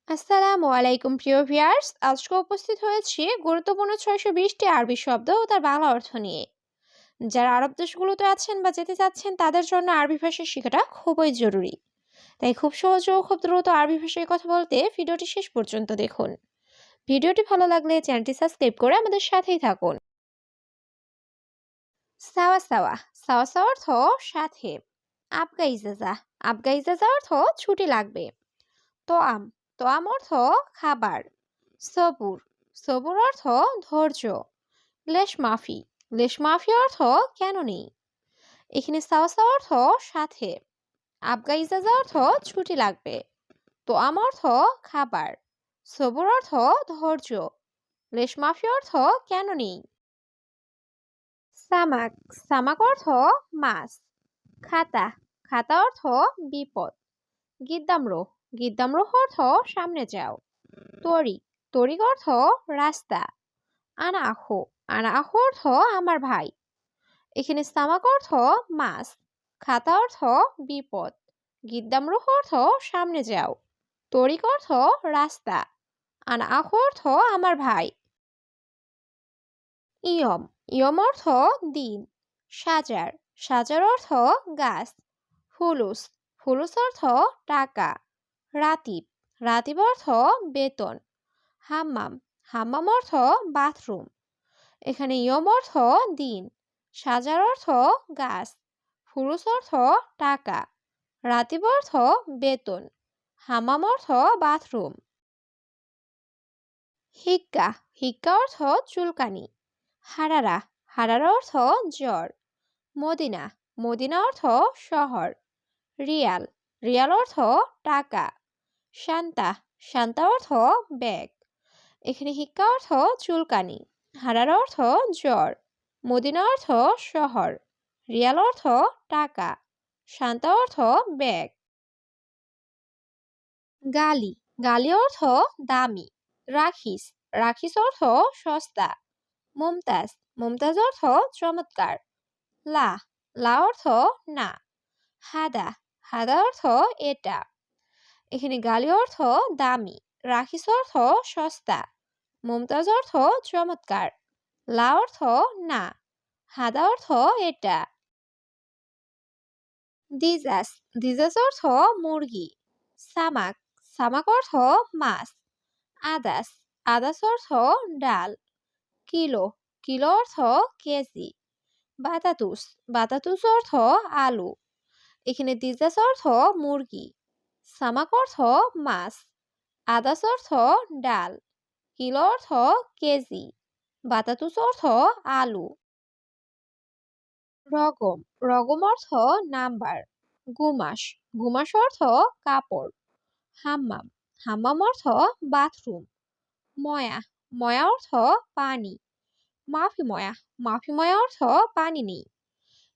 আসসালামু আলাইকুম প্রিয় ভিউয়ার্স, আজকে উপস্থিত হয়েছি গুরুত্বপূর্ণ ৬২০টি আরবি শব্দ ও তার বাংলা অর্থ নিয়ে। যারা আরব দেশগুলোতে আছেন বা যেতে চাচ্ছেন তাদের জন্য আরবি ভাষা শেখাটা খুবই জরুরি। তাই খুব সহজ ও খুব দ্রুত আরবি ভাষায় কথা বলতে ভিডিওটি শেষ পর্যন্ত দেখুন। ভিডিওটি ভালো লাগলে চ্যানেলটি সাবস্ক্রাইব করে আমাদের সাথেই থাকুন। সাওয়া সাওয়া, সাওয়া সাওয়া অর্থ সাথে। আবগা ইজাজা, আবগা ইজাজা অর্থ ছুটি লাগবে। তোয়াম, তোয়াম অর্থ খাবার। সবুর, সবুর অর্থ ধৈর্য। লেশ মাফি, লেশ মাফি অর্থ কেন নেই। এখানে সাওয়া সাওয়া অর্থ সাথে। আবগা ইজাজা অর্থ ছুটি লাগবে। তোয়াম অর্থ খাবার। সবুর অর্থ ধৈর্য। লেশ মাফি অর্থ কেন নেই। সামাক, সামাক অর্থ মাছ। খাতা, খাতা অর্থ বিপদ। গিদ্দামরো, গিদ্দামরো অর্থ সামনে যাও। তরিক, তরিক অর্থ রাস্তা। আনা আখো, আনা আখো অর্থ আমার ভাই। এখানে সামাক অর্থ মাছ, খাতা অর্থ বিপদ, গিদ্দামরুহ অর্থ সামনে যাও, তরিক অর্থ রাস্তা, আনা আখো অর্থ আমার ভাই। ইয়ম, ইয়ম অর্থ দিন। সাজার, সাজার অর্থ গাছ। ফুলুস, ফুলুস অর্থ টাকা। রাতিব, রাতিব অর্থ বেতন। হাম্মাম, হাম্মাম অর্থ বাথরুম। এখানে ইয়ম অর্থ দিন, সাজার অর্থ গাছ, ফুলুস অর্থ টাকা, রাতিব অর্থ বেতন, হাম্মাম অর্থ বাথরুম। হিক্কা, হিক্কা অর্থ চুলকানি। হারারা, হারারা অর্থ জ্বর। মদিনা, মদিনা অর্থ শহর। রিয়াল, রিয়াল অর্থ টাকা। শান্তা, শান্তা অর্থ ব্যাগ। এখানে হিক্কা অর্থ চুলকানি, হারার অর্থ জ্বর, মদিনা অর্থ শহর, রিয়াল অর্থ টাকা, শান্তা অর্থ ব্যাগ। গালি, গালি অর্থ দামি। রাখিস, রাখিস অর্থ সস্তা। মুমতাজ, মুমতাজ অর্থ চমৎকার। লা, লা অর্থ না। হাদা, হাদা অর্থ এটা। এখানে গালি অর্থ দামি, রাখিস অর্থ সস্তা, মুমতাজ অর্থ চমৎকার, লা অর্থ না, হাদা অর্থ এটা। দিজাস, দিজাস অর্থ মুরগি। সামাক, সামাক অর্থ মাছ। আদাস, আদাস অর্থ ডাল। কিলো, কিলো অর্থ কেজি। বাতাতুস, বাতাতুস অর্থ আলু। এখানে দিজাস অর্থ মুরগি, সামাক অর্থ মাছ, আদাস অর্থ ডাল, কিলো অর্থ কেজি, বাতাতুস অর্থ আলু। রগম, রগম অর্থ নাম্বার। গুমাস, গুমাস অর্থ কাপড়। হাম্মাম, হাম্মাম অর্থ বাথরুম। ময়া, ময়া অর্থ পানি। মাফি ময়া, মাফি ময়া অর্থ পানি নেই।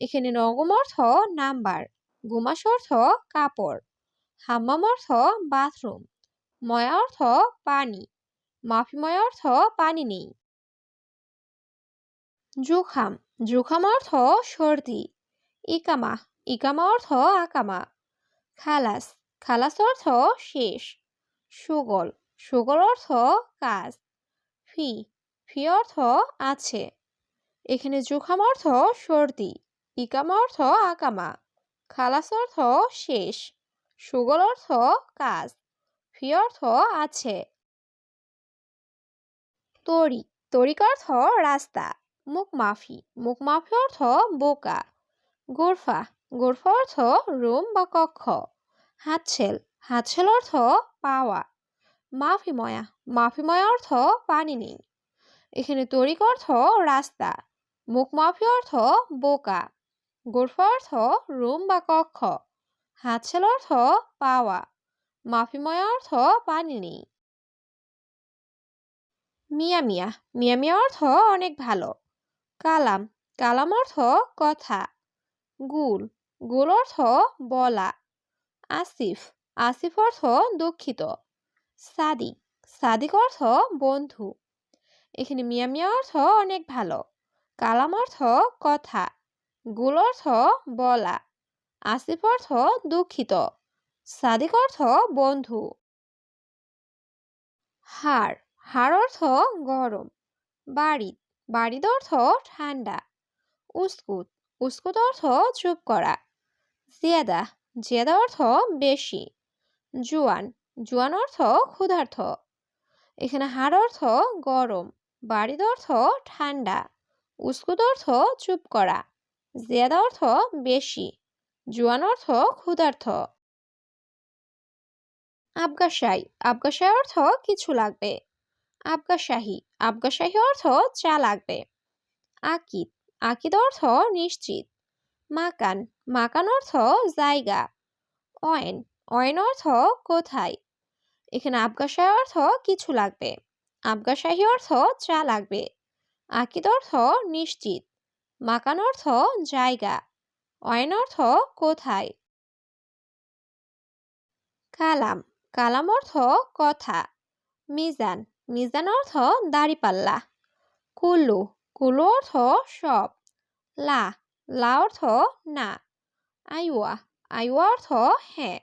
এখানে রগম অর্থ নাম্বার, গুমাস অর্থ কাপড়, হাম্মাম অর্থ বাথরুম, ময়া অর্থ পানি, মাফি ময়া অর্থ পানি নেই। জুখাম, জুখাম অর্থ সর্দি। ইকামা, ইকামা অর্থ আকামা। খালাস, খালাস অর্থ শেষ। সুগল, সুগল অর্থ কাজ। ফি, ফি অর্থ আছে। এখানে জুখাম অর্থ সর্দি, ইকামা অর্থ আকামা, খালাস অর্থ শেষ, সুগল অর্থ কাজ, ফি অর্থ আছে। তরি, তরিক অর্থ রাস্তা। মুখ মাফি, মুখ মাফি অর্থ বোকা। গোরফা, গোরফা অর্থ রুম বা কক্ষ। হাতছেল, হাতছেল অর্থ পাওয়া। মাফি ময়া, মাফি ময়া অর্থ পানি নেই। এখানে তরিক অর্থ রাস্তা, মুখ মাফি অর্থ বোকা, গোরফা অর্থ রুম বা কক্ষ, হাতছেল অর্থ পাওয়া, মাফি ময়া অর্থ পানি নেই। মিয়া মিয়া, মিয়া মিয়া অর্থ অনেক ভালো। কালাম, কালাম অর্থ কথা। গুল, গুল অর্থ বলা। আসিফ, আসিফ অর্থ দুঃখিত। সাদিক, সাদিক অর্থ বন্ধু। এখানে মিয়া মিয়া অর্থ অনেক ভালো, কালাম অর্থ কথা, গুল অর্থ বলা, আসিফ অর্থ দুঃখিত, সাদিক অর্থ বন্ধু। হাড়, হাড় অর্থ গরম। বারিদ, বারিদ অর্থ ঠান্ডা। উস্কুত, উস্কুত অর্থ চুপ করা। জিয়াদা, জিয়াদা অর্থ বেশি। জুয়ান, জুয়ান অর্থ ক্ষুধার্ত। এখানে হাড় অর্থ গরম, বারিদ অর্থ ঠান্ডা, উস্কুত অর্থ চুপ করা, জিয়াদা অর্থ বেশি, জুয়ান অর্থ ক্ষুধার্ত। আবগাশাই, আবগাশাই অর্থ কিছু লাগবে। আবগাশাহী, আবগাশাহী অর্থ চা লাগবে। আকিদ, আকিদ অর্থ নিশ্চিত। মাকান, মাকান অর্থ জায়গা। অয়েন, অয়েন অর্থ কোথায়। এখানে আবগাশাই অর্থ কিছু লাগবে, আবগাশাহী অর্থ চা লাগবে, আকিদ অর্থ নিশ্চিত, মাকান অর্থ জায়গা, অয়েন অর্থ কোথায়। কালাম, কালাম অর্থ কথা। মিজান, মিজান অর্থ দাড়িপাল্লা। কুল্লু, কুল্লু অর্থ সব। লা, লা অর্থ না। আইওয়া, আইওয়া অর্থ হ্যাঁ।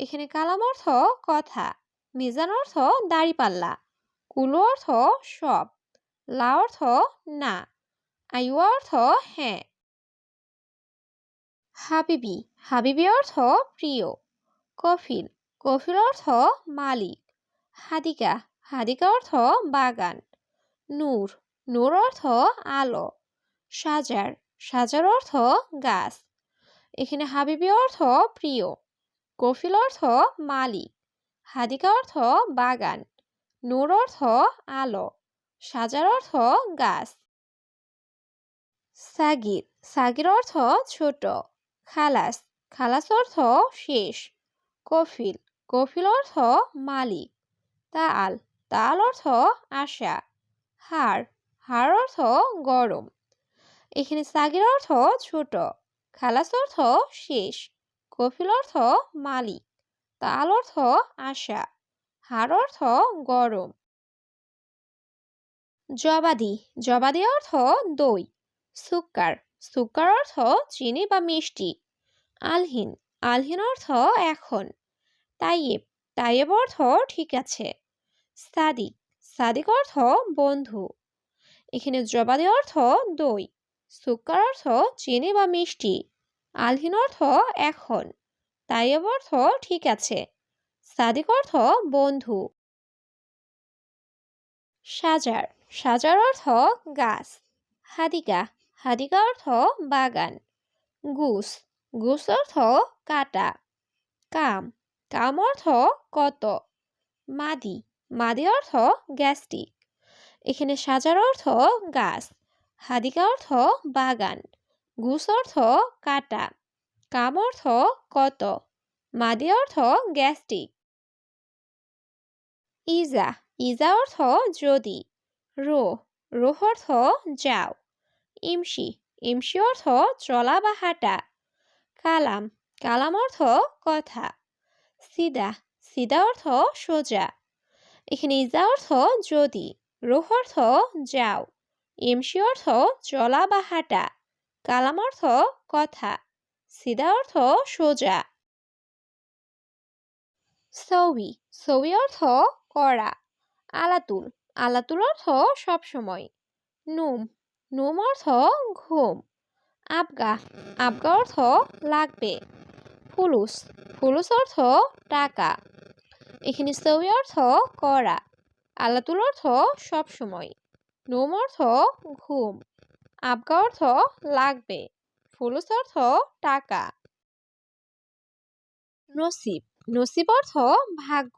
এখানে কালাম অর্থ কথা, মিজান অর্থ দাড়িপাল্লা, কুল্লু অর্থ সব, লা অর্থ না, আইওয়া অর্থ হ্যাঁ। হাবিবি, হাবিবি অর্থ প্রিয়। কফিল, কফিল অর্থ মালিক। হাদিকা, হাদিকা অর্থ বাগান। নূর, নূর অর্থ আলো। সাজার, সাজার অর্থ গাছ। এখানে হাবিবি অর্থ প্রিয়, কফিল অর্থ মালিক, হাদিকা অর্থ বাগান, নূর অর্থ আলো, সাজার অর্থ গাছ। সাগির, সাগির অর্থ ছোট। খালাস, খালাস অর্থ শেষ। কফিল, কফিল অর্থ মালিক। তাল, তাল অর্থ আশা। হাড়, হাড় অর্থ গরম। এখানে সাগির অর্থ ছোট, খালাস অর্থ শেষ, কফিল অর্থ মালিক, তাল অর্থ আশা, হাড় অর্থ গরম। জবাদি, জবাদি অর্থ দই। সুক্কার, সুক্কার অর্থ চিনি বা মিষ্টি। আলহিন, আলহিন অর্থ এখন। তাইয়েব, তাইয়েব অর্থ ঠিক আছে। সাদিক, সাদিক অর্থ বন্ধু। এখানে জবাদি অর্থ দই, সুক্কার অর্থ চিনি বা মিষ্টি, আলহিন অর্থ এখন, তাইয়েব অর্থ ঠিক আছে, সাদিক অর্থ বন্ধু। সাজার, সাজার অর্থ গাছ। হাদিকা, হাদিকা অর্থ বাগান। গুস, গুস অর্থ কাটা। কাম, কাম অর্থ কত। মাদি, মাদি অর্থ গ্যাস্ট্রিক। এখানে সাজার অর্থ গাছ, হাদিকা অর্থ বাগান, গুস অর্থ কাটা, কাম অর্থ কত, মাদি অর্থ গ্যাস্ট্রিক। ইজা, ইজা অর্থ যদি। রো, রোহ অর্থ যাও। ইমসি, ইমসি অর্থ চলা বা হাঁটা। কালাম, কালাম অর্থ কথা। সিদা, সিদা অর্থ সোজা। এখানে ইজা অর্থ যদি, রোহ অর্থ যাও, ইমসি অর্থ চলা বা হাঁটা, কালাম অর্থ কথা, সিদা অর্থ সোজা। সৌই, সৌই অর্থ করা। আলাতুল, আলাতুল অর্থ সবসময়। নুম, নুম অর্থ ঘুম। আবগা, আবগা অর্থ লাগবে। ফুলুস, ফুলুস অর্থ টাকা। এখানে সৌই অর্থ করা, আলাতুল অর্থ সবসময়, নুম অর্থ ঘুম, আবগা অর্থ লাগবে, ফুলুস অর্থ টাকা। নসিব, নসিব অর্থ ভাগ্য।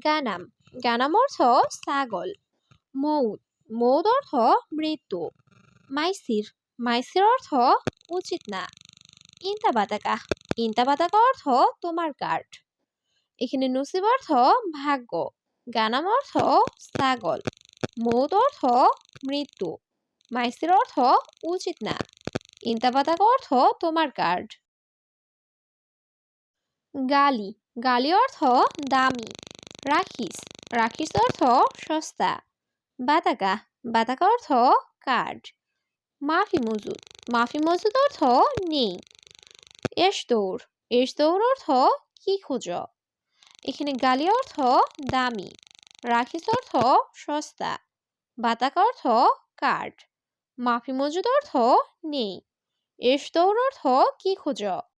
গানাম, গানাম অর্থ ছাগল। মৌত, মৌত অর্থ মৃত্যু। মাইসির, মাইসির অর্থ উচিত না। ইন্তাবাতাকা, ইন্তাবাতাকা অর্থ তোমার কার্ড। এখানে নসিব অর্থ ভাগ্য, গানাম অর্থ ছাগল, মৌত অর্থ মৃত্যু, মাইসির অর্থ উচিত না, ইন্তাবাতাকা অর্থ তোমার কার্ড। গালি, গালি অর্থ দামি। রাখিস, রাখিস অর্থ সস্তা। বাতাকা, বাতাকা অর্থ কার্ড। মাফি মজুদ, মাফি মজুদ অর্থ নেই। এশদৌর, এশদৌর অর্থ কি খুঁজো। এখানে গালি অর্থ দামি, রাখিস অর্থ সস্তা, বাতাক অর্থ কাঠ, মাফি মজুদ অর্থ নেই, এস দৌড় অর্থ কি খুঁজো।